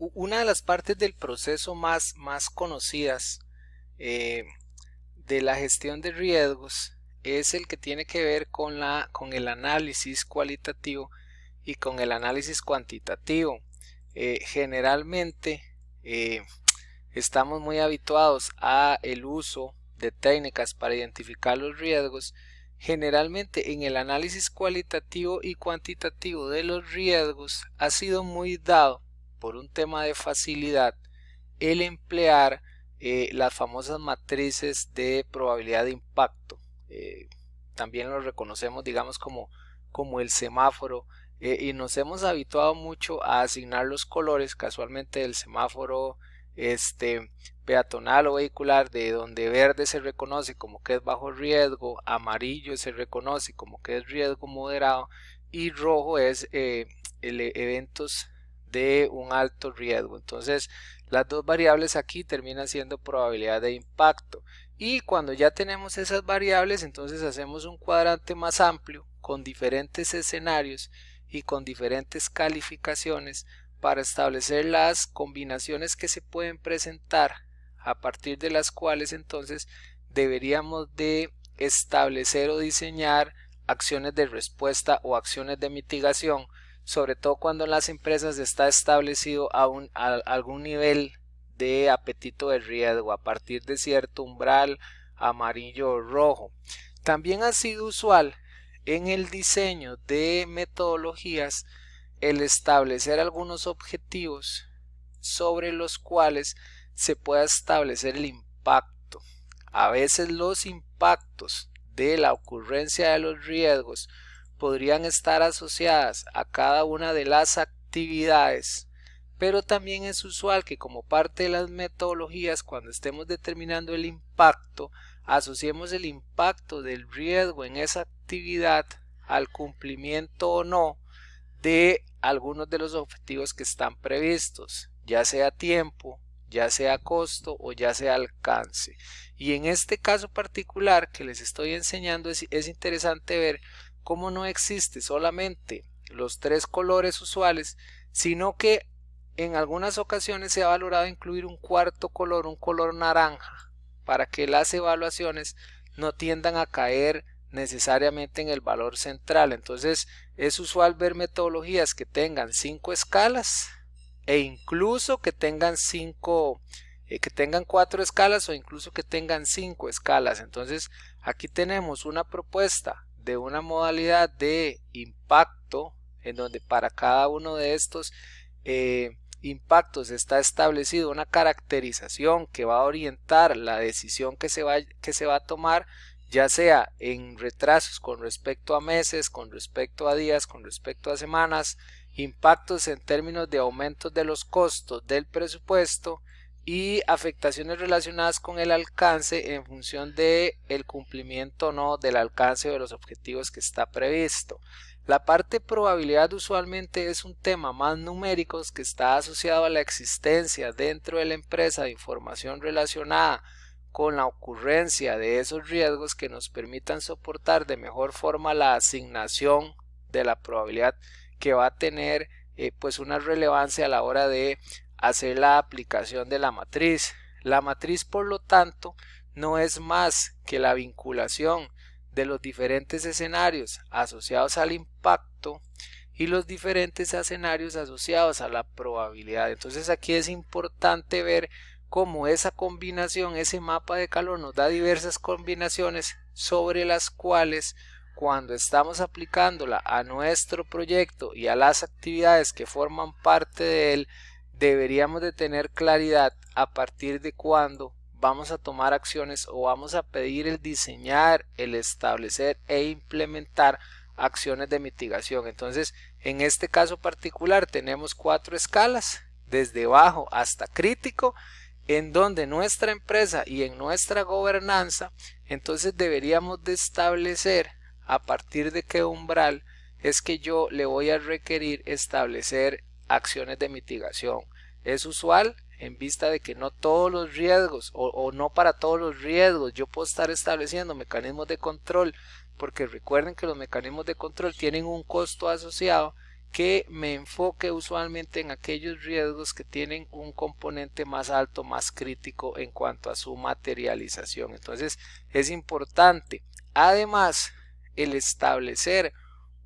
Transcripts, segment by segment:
Una de las partes del proceso más conocidas de la gestión de riesgos es el que tiene que ver con el análisis cualitativo y con el análisis cuantitativo. Generalmente estamos muy habituados a el uso de técnicas para identificar los riesgos. Generalmente en el análisis cualitativo y cuantitativo de los riesgos ha sido muy dado por un tema de facilidad el emplear las famosas matrices de probabilidad de impacto. También lo reconocemos, digamos, como el semáforo, y nos hemos habituado mucho a asignar los colores casualmente del semáforo peatonal o vehicular, de donde verde se reconoce como que es bajo riesgo, amarillo se reconoce como que es riesgo moderado y rojo es eventos de un alto riesgo. Entonces las dos variables aquí terminan siendo probabilidad de impacto, y cuando ya tenemos esas variables entonces hacemos un cuadrante más amplio con diferentes escenarios y con diferentes calificaciones para establecer las combinaciones que se pueden presentar, a partir de las cuales entonces deberíamos de establecer o diseñar acciones de respuesta o acciones de mitigación, sobre todo cuando en las empresas está establecido algún nivel de apetito de riesgo a partir de cierto umbral amarillo o rojo. También ha sido usual en el diseño de metodologías el establecer algunos objetivos sobre los cuales se pueda establecer el impacto. A veces los impactos de la ocurrencia de los riesgos podrían estar asociadas a cada una de las actividades, pero también es usual que como parte de las metodologías, cuando estemos determinando el impacto, asociemos el impacto del riesgo en esa actividad al cumplimiento o no de algunos de los objetivos que están previstos, ya sea tiempo, ya sea costo o ya sea alcance. Y en este caso particular que les estoy enseñando es interesante ver cómo no existe solamente los tres colores usuales, sino que en algunas ocasiones se ha valorado incluir un cuarto color, un color naranja, para que las evaluaciones no tiendan a caer necesariamente en el valor central. Entonces es usual ver metodologías que tengan 5 escalas e incluso que tengan 4 escalas o incluso que tengan 5 escalas. Entonces aquí tenemos una propuesta de una modalidad de impacto en donde para cada uno de estos impactos está establecido una caracterización que va a orientar la decisión que se va a tomar, ya sea en retrasos con respecto a meses, con respecto a días, con respecto a semanas, impactos en términos de aumentos de los costos del presupuesto y afectaciones relacionadas con el alcance en función de el cumplimiento o no del alcance de los objetivos que está previsto. La parte probabilidad usualmente es un tema más numérico que está asociado a la existencia dentro de la empresa de información relacionada con la ocurrencia de esos riesgos que nos permitan soportar de mejor forma la asignación de la probabilidad, que va a tener pues una relevancia a la hora de hacer la aplicación de la matriz. La matriz, por lo tanto, no es más que la vinculación de los diferentes escenarios asociados al impacto y los diferentes escenarios asociados a la probabilidad. Entonces aquí es importante ver cómo esa combinación, ese mapa de calor nos da diversas combinaciones sobre las cuales, cuando estamos aplicándola a nuestro proyecto y a las actividades que forman parte de él, deberíamos de tener claridad a partir de cuándo vamos a tomar acciones o vamos a pedir el diseñar, el establecer e implementar acciones de mitigación. Entonces, en este caso particular tenemos 4 escalas, desde bajo hasta crítico, en donde nuestra empresa y en nuestra gobernanza entonces deberíamos de establecer a partir de qué umbral es que yo le voy a requerir establecer acciones de mitigación. Es usual, en vista de que no todos los riesgos o no para todos los riesgos yo puedo estar estableciendo mecanismos de control, porque recuerden que los mecanismos de control tienen un costo asociado, que me enfoque usualmente en aquellos riesgos que tienen un componente más alto, más crítico en cuanto a su materialización. Entonces es importante, además, el establecer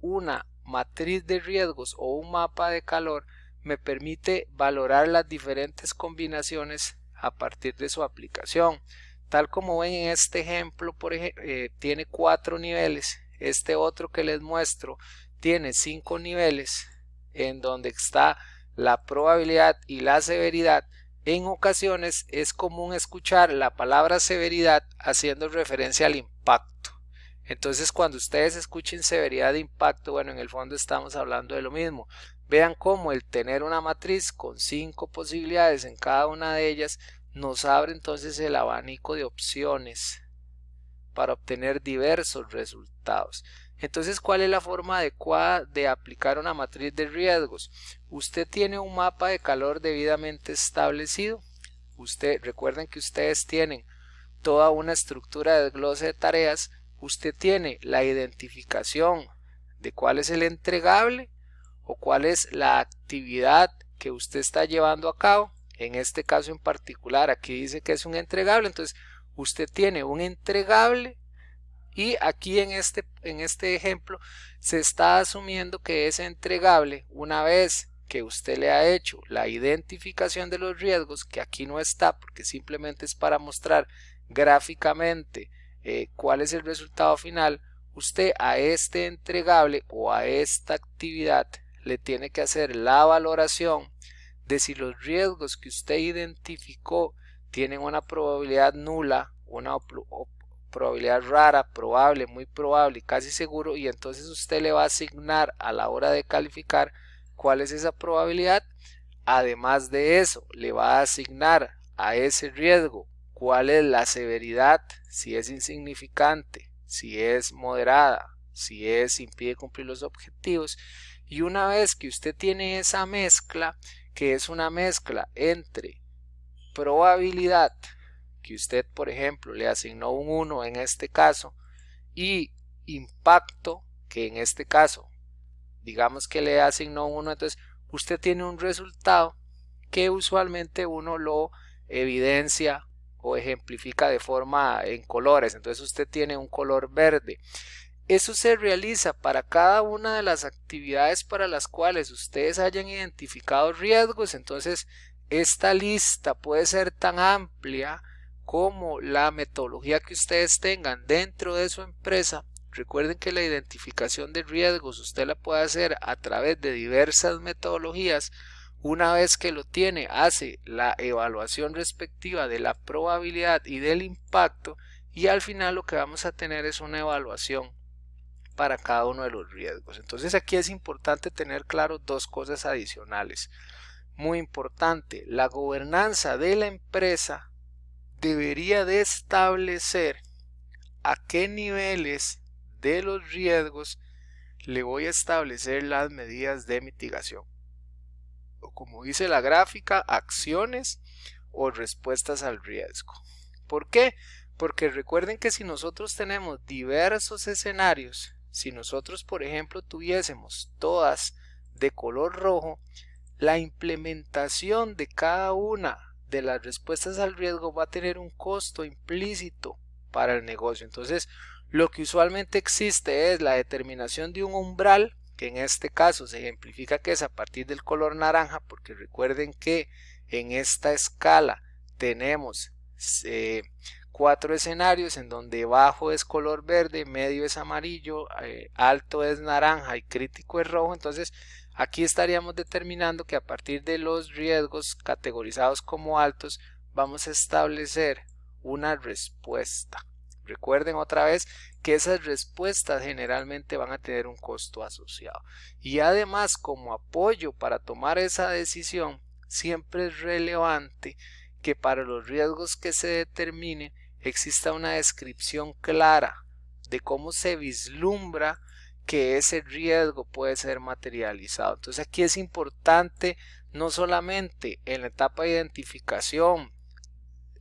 una matriz de riesgos o un mapa de calor me permite valorar las diferentes combinaciones a partir de su aplicación. Tal como ven en este ejemplo, por ejemplo, tiene 4 niveles. Este otro que les muestro tiene 5 niveles, en donde está la probabilidad y la severidad. En ocasiones es común escuchar la palabra severidad haciendo referencia al impacto. Entonces, cuando ustedes escuchen severidad de impacto, bueno, en el fondo estamos hablando de lo mismo. Vean cómo el tener una matriz con 5 posibilidades en cada una de ellas nos abre entonces el abanico de opciones para obtener diversos resultados. Entonces, ¿cuál es la forma adecuada de aplicar una matriz de riesgos? Usted tiene un mapa de calor debidamente establecido. Recuerden que ustedes tienen toda una estructura de desglose de tareas. Usted tiene la identificación de cuál es el entregable o cuál es la actividad que usted está llevando a cabo. En este caso en particular, aquí dice que es un entregable, entonces usted tiene un entregable y aquí en este ejemplo se está asumiendo que ese entregable, una vez que usted le ha hecho la identificación de los riesgos, que aquí no está porque simplemente es para mostrar gráficamente cuál es el resultado final, usted a este entregable o a esta actividad le tiene que hacer la valoración de si los riesgos que usted identificó tienen una probabilidad nula, una probabilidad rara, probable, muy probable y casi seguro, y entonces usted le va a asignar a la hora de calificar cuál es esa probabilidad. Además de eso, le va a asignar a ese riesgo cuál es la severidad, si es insignificante, si es moderada, si impide cumplir los objetivos. Y una vez que usted tiene esa mezcla, que es una mezcla entre probabilidad, que usted por ejemplo le asignó un 1 en este caso, y impacto, que en este caso digamos que le asignó un 1, entonces usted tiene un resultado que usualmente uno lo evidencia o ejemplifica de forma en colores. Entonces usted tiene un color verde. Eso se realiza para cada una de las actividades para las cuales ustedes hayan identificado riesgos. Entonces esta lista puede ser tan amplia como la metodología que ustedes tengan dentro de su empresa. Recuerden que la identificación de riesgos usted la puede hacer a través de diversas metodologías. Una vez que lo tiene, hace la evaluación respectiva de la probabilidad y del impacto, y al final lo que vamos a tener es una evaluación para cada uno de los riesgos. Entonces aquí es importante tener claro dos cosas adicionales. Muy importante, la gobernanza de la empresa debería de establecer a qué niveles de los riesgos le voy a establecer las medidas de mitigación, o como dice la gráfica, acciones o respuestas al riesgo. ¿Por qué? Porque recuerden que si nosotros tenemos diversos escenarios, si nosotros por ejemplo tuviésemos todas de color rojo, la implementación de cada una de las respuestas al riesgo va a tener un costo implícito para el negocio. Entonces lo que usualmente existe es la determinación de un umbral, que en este caso se ejemplifica que es a partir del color naranja, porque recuerden que en esta escala tenemos 4 escenarios en donde bajo es color verde, medio es amarillo, alto es naranja y crítico es rojo. Entonces aquí estaríamos determinando que a partir de los riesgos categorizados como altos vamos a establecer una respuesta. Recuerden otra vez que esas respuestas generalmente van a tener un costo asociado, y además como apoyo para tomar esa decisión siempre es relevante que para los riesgos que se determine exista una descripción clara de cómo se vislumbra que ese riesgo puede ser materializado. Entonces aquí es importante no solamente en la etapa de identificación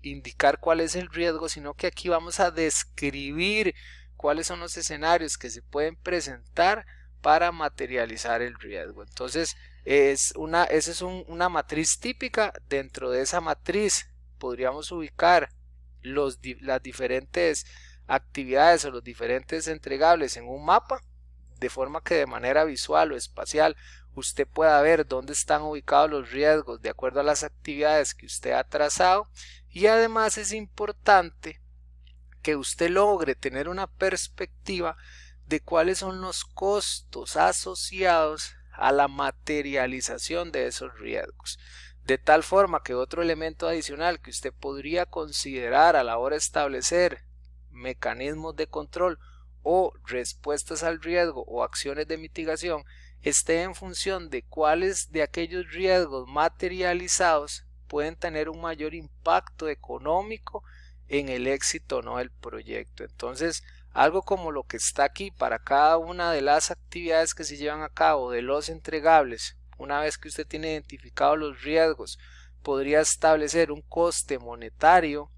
indicar cuál es el riesgo, sino que aquí vamos a describir cuáles son los escenarios que se pueden presentar para materializar el riesgo. Entonces esa es una matriz típica. Dentro de esa matriz podríamos ubicar las diferentes actividades o los diferentes entregables en un mapa, de forma que de manera visual o espacial usted pueda ver dónde están ubicados los riesgos de acuerdo a las actividades que usted ha trazado. Y además es importante que usted logre tener una perspectiva de cuáles son los costos asociados a la materialización de esos riesgos, de tal forma que otro elemento adicional que usted podría considerar a la hora de establecer mecanismos de control o respuestas al riesgo o acciones de mitigación esté en función de cuáles de aquellos riesgos materializados pueden tener un mayor impacto económico en el éxito o no del proyecto. Entonces, algo como lo que está aquí para cada una de las actividades que se llevan a cabo, de los entregables, una vez que usted tiene identificados los riesgos, podría establecer un coste monetario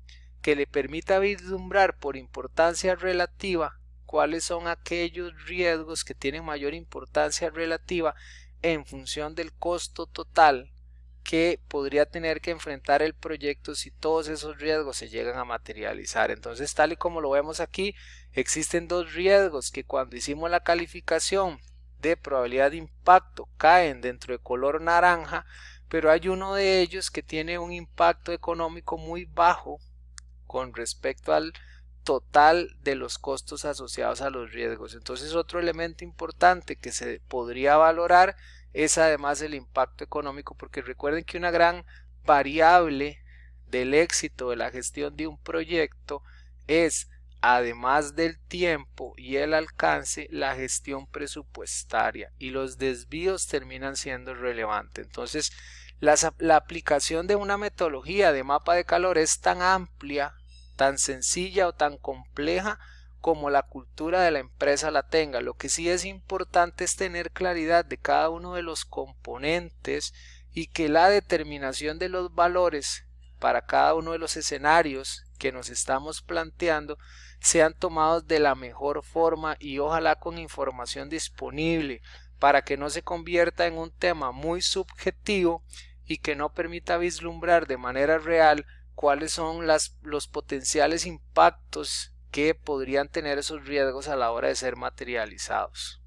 que le permita vislumbrar por importancia relativa cuáles son aquellos riesgos que tienen mayor importancia relativa en función del costo total que podría tener que enfrentar el proyecto si todos esos riesgos se llegan a materializar. Entonces, tal y como lo vemos aquí, existen dos riesgos que cuando hicimos la calificación de probabilidad de impacto caen dentro de color naranja, pero hay uno de ellos que tiene un impacto económico muy bajo con respecto al total de los costos asociados a los riesgos. Entonces, otro elemento importante que se podría valorar es además el impacto económico, porque recuerden que una gran variable del éxito de la gestión de un proyecto es, además del tiempo y el alcance, la gestión presupuestaria, y los desvíos terminan siendo relevantes. Entonces, la aplicación de una metodología de mapa de calor es tan amplia, tan sencilla o tan compleja como la cultura de la empresa la tenga. Lo que sí es importante es tener claridad de cada uno de los componentes y que la determinación de los valores para cada uno de los escenarios que nos estamos planteando sean tomados de la mejor forma y ojalá con información disponible, para que no se convierta en un tema muy subjetivo y que no permita vislumbrar de manera real cuáles son los potenciales impactos que podrían tener esos riesgos a la hora de ser materializados.